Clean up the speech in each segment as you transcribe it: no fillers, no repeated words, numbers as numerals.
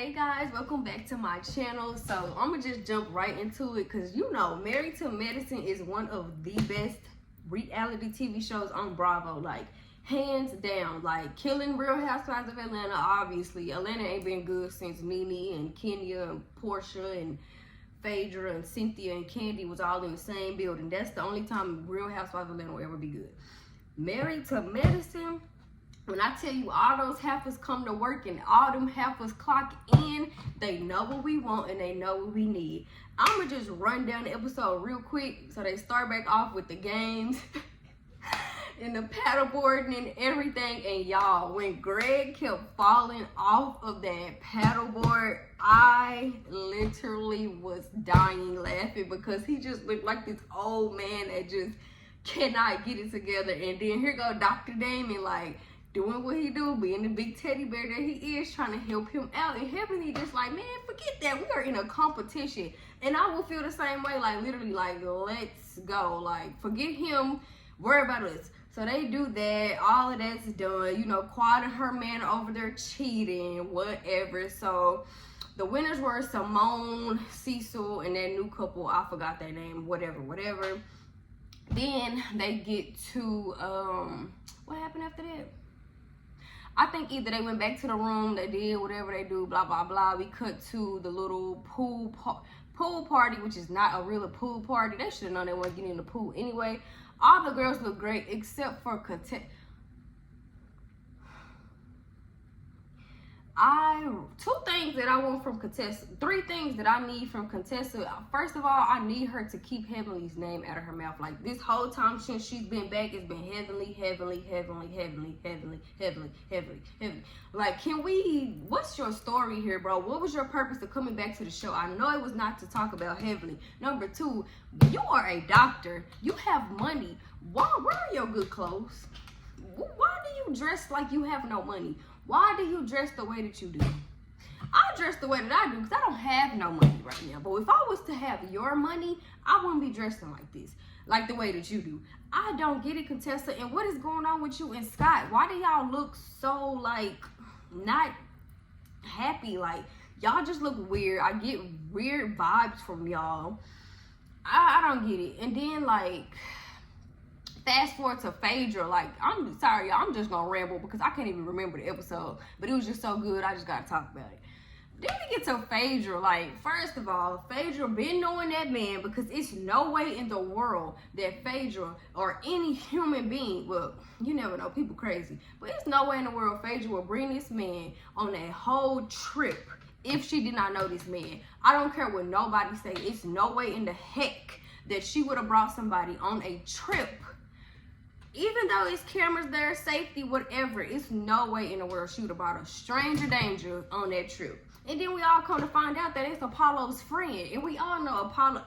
Hey guys, welcome back to my channel. So I'm gonna just jump right into it because you know Married to Medicine is one of the best reality TV shows on Bravo, like hands down. Like killing Real Housewives of Atlanta. Obviously Atlanta ain't been good since Nene and Kenya and Portia and Phaedra and Cynthia and Candy was all in the same building. That's the only time Real Housewives of Atlanta will ever be good. Married to Medicine, when I tell you all those heifers come to work and all them heifers clock in, they know what we want and they know what we need. I'm going to just run down the episode real quick. So they start back off with the games and the paddleboarding and everything. And y'all, when Greg kept falling off of that paddleboard, I literally was dying laughing because he just looked like this old man that just cannot get it together. And then here go Dr. Damon, like, doing what he do, being the big teddy bear that he is, trying to help him out. And Heavenly just like, man, forget that. We are in a competition. And I will feel the same way, like literally, like, let's go. Like, forget him, worry about us. So they do that, all of that's done. You know, Quad and her man over there cheating, whatever. So the winners were Simone, Cecil, and that new couple, I forgot their name, whatever. Then they get to, what happened after that? I think either they went back to the room, they did whatever they do, blah, blah, blah. We cut to the little pool party, which is not a real pool party. They should have known they weren't getting in the pool anyway. All the girls look great except for two things that I want from Contessa, three things that I need from Contessa. First of all, I need her to keep Heavenly's name out of her mouth. Like this whole time since she's been back, it's been Heavenly. Like, what's your story here, bro? What was your purpose of coming back to the show? I know it was not to talk about Heavenly. Number two, you are a doctor. You have money. Where are your good clothes? Why do you dress like you have no money? Why do you dress the way that you do? I dress the way that I do because I don't have no money right now. But if I was to have your money, I wouldn't be dressing like this, like the way that you do. I don't get it, Contessa. And what is going on with you and Scott? Why do y'all look so, like, not happy? Like, y'all just look weird. I get weird vibes from y'all. I don't get it. And then, like, fast forward to Phaedra. Like, I'm sorry, y'all, I'm just gonna ramble because I can't even remember the episode, but it was just so good, I just gotta talk about it. Then we get to Phaedra. Like, first of all, Phaedra been knowing that man because it's no way in the world that Phaedra or any human being, well, you never know, people crazy, but it's no way in the world Phaedra will bring this man on that whole trip if she did not know this man. I don't care what nobody say, it's no way in the heck that she would have brought somebody on a trip. Even though it's cameras there, safety, whatever, it's no way in the world she would have brought a stranger danger on that trip. And then we all come to find out that it's Apollo's friend. And we all know Apollo.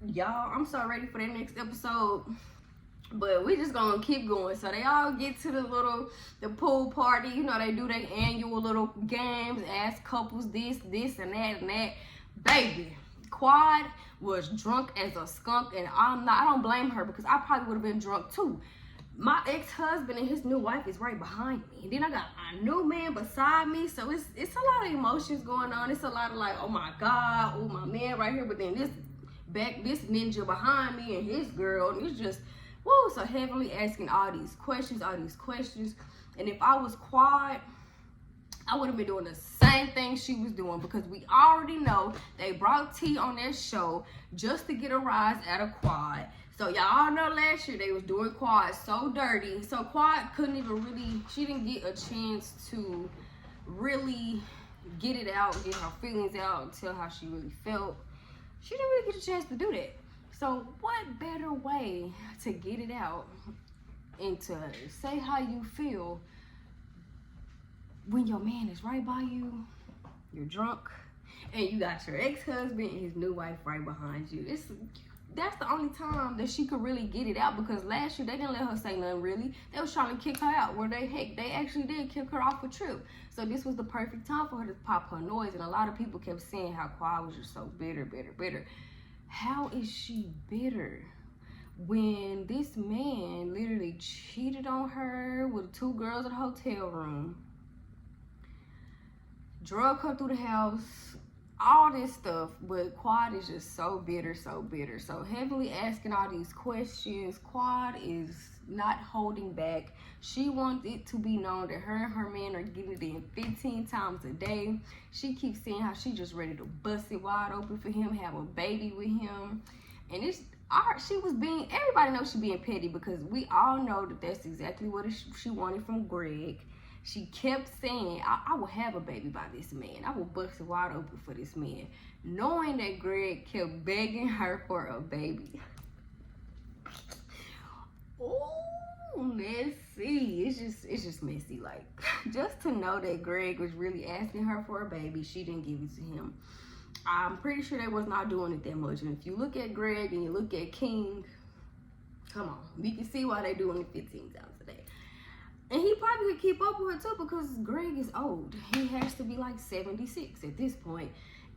Y'all, I'm so ready for that next episode. But we just gonna keep going. So they all get to the pool party. You know, they do their annual little games, ask couples this, and that. Baby, Quad was drunk as a skunk. And I don't blame her because I probably would have been drunk too. My ex-husband and his new wife is right behind me. And then I got a new man beside me. So it's a lot of emotions going on. It's a lot of like, oh my God, oh my man right here. But then this ninja behind me and his girl. And it's just, whoa, so Heavenly asking all these questions. And if I was Quad, I would have been doing the same thing she was doing because we already know they brought T on their show just to get a rise out of Quad. So y'all know last year they was doing Quad so dirty. So Quad couldn't even really, she didn't get a chance to really get it out, get her feelings out, and tell how she really felt. She didn't really get a chance to do that. So what better way to get it out and to say how you feel when your man is right by you, you're drunk, and you got your ex-husband and his new wife right behind you. That's the only time that she could really get it out because last year they didn't let her say nothing really. They was trying to kick her out where they actually did kick her off a trip. So this was the perfect time for her to pop her noise. And a lot of people kept saying how Quad was just so bitter. How is she bitter when this man literally cheated on her with two girls in a hotel room? drug her through the house, all this stuff. But Quad is just so bitter, so bitter. So Heavenly asking all these questions. Quad is not holding back. She wants it to be known that her and her man are getting it in 15 times a day. She keeps saying how she just ready to bust it wide open for him, have a baby with him. And she was being, everybody knows she being petty, because we all know that that's exactly what she wanted from Greg. She kept saying, I will have a baby by this man. I will bust it wide open for this man. Knowing that Greg kept begging her for a baby. Oh, let's see. It's just messy. Like, just to know that Greg was really asking her for a baby, she didn't give it to him. I'm pretty sure they was not doing it that much. And if you look at Greg and you look at King, come on, we can see why they doing it 15 times a day. And he probably could keep up with her too, because Greg is old. He has to be like 76 at this point.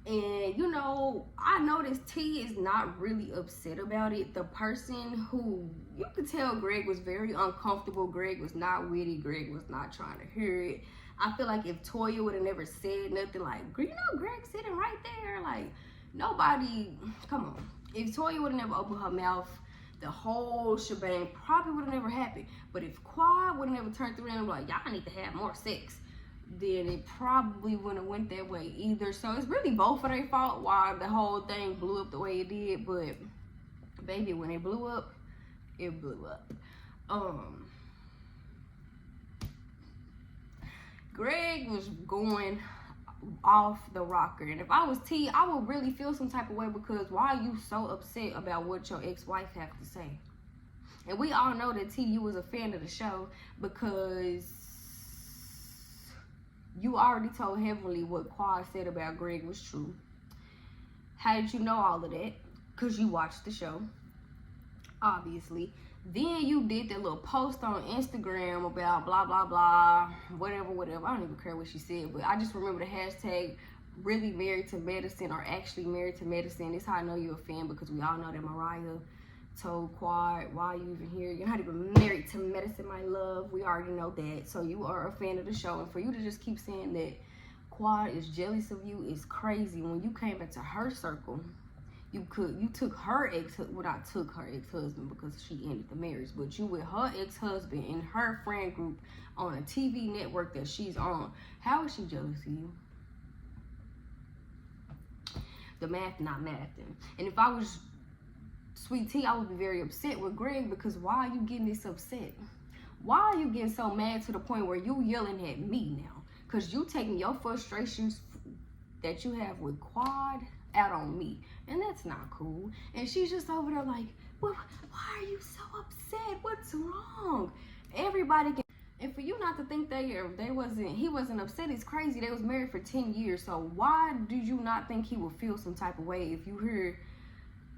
And, you know, I noticed T is not really upset about it. The person who, you could tell Greg was very uncomfortable. Greg was not witty. Greg was not trying to hear it. I feel like if Toya would have never said nothing like, you know, Greg's sitting right there. Like, nobody, come on. If Toya would have never opened her mouth, the whole shebang probably would have never happened. But if Quad would have never turned around and like, y'all need to have more sex, then it probably wouldn't have went that way either. So it's really both of their fault why the whole thing blew up the way it did. But baby, when it blew up, it blew up. Greg was going off the rocker, and if I was T, I would really feel some type of way, because why are you so upset about what your ex-wife have to say? And we all know that T, you was a fan of the show, because you already told Heavenly what Quad said about Greg was true. How did you know all of that? Because you watched the show, obviously. Then you did that little post on Instagram about blah, blah, blah, whatever. I don't even care what she said, but I just remember the hashtag really married to medicine, or actually married to medicine. This is how I know you're a fan, because we all know that Mariah told Quad, why are you even here? You're not even married to medicine, my love. We already know that. So you are a fan of the show, and for you to just keep saying that Quad is jealous of you is crazy. When you came into her circle, you took her not took her ex-husband, because she ended the marriage, but you with her ex-husband in her friend group on a TV network that she's on. How is she jealous of you? The math not mathing. And if I was Sweet Tea, I would be very upset with Greg, because why are you getting this upset? Why are you getting so mad to the point where you yelling at me now? Because you taking your frustrations that you have with Quad out on me, and that's not cool. And she's just over there like, well, why are you so upset? What's wrong? Everybody can. And for you not to think he wasn't upset, it's crazy. They was married for 10 years. So why do you not think he would feel some type of way if you hear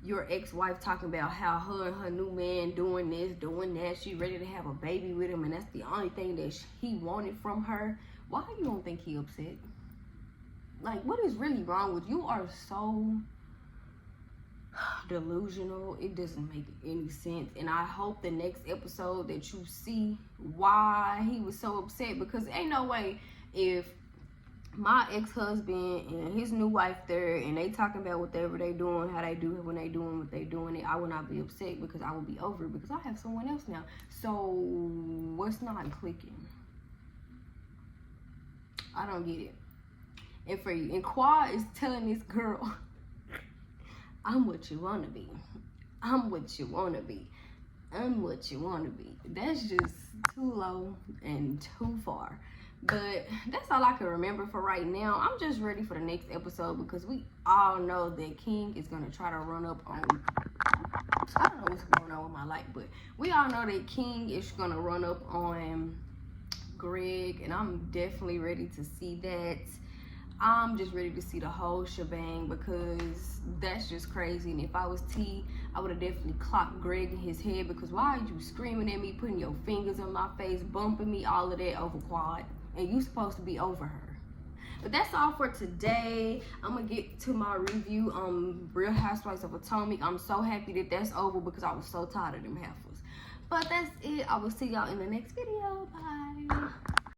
your ex-wife talking about how her and her new man doing this, doing that, she ready to have a baby with him, and that's the only thing that he wanted from her? Why you don't think he upset? Like, what is really wrong with you? Are so delusional. It doesn't make any sense. And I hope the next episode that you see why he was so upset, because ain't no way if my ex-husband and his new wife there and they talking about whatever they doing, how they do it when they doing what they doing it, I would not be upset, because I would be over it, because I have someone else now. So what's not clicking? I don't get it. And for you, and Quad is telling this girl, I'm what you want to be. I'm what you want to be. I'm what you want to be. That's just too low and too far. But that's all I can remember for right now. I'm just ready for the next episode, because we all know that King is going to try to run up on, I don't know what's going on with my light, but we all know that King is going to run up on Greg, and I'm definitely ready to see that. I'm just ready to see the whole shebang, because that's just crazy. And if I was T, I would have definitely clocked Greg in his head, because why are you screaming at me, putting your fingers on my face, bumping me, all of that over Quad? And you supposed to be over her. But that's all for today. I'm going to get to my review on Real Housewives of Potomac. I'm so happy that that's over, because I was so tired of them heifers. But that's it. I will see y'all in the next video. Bye.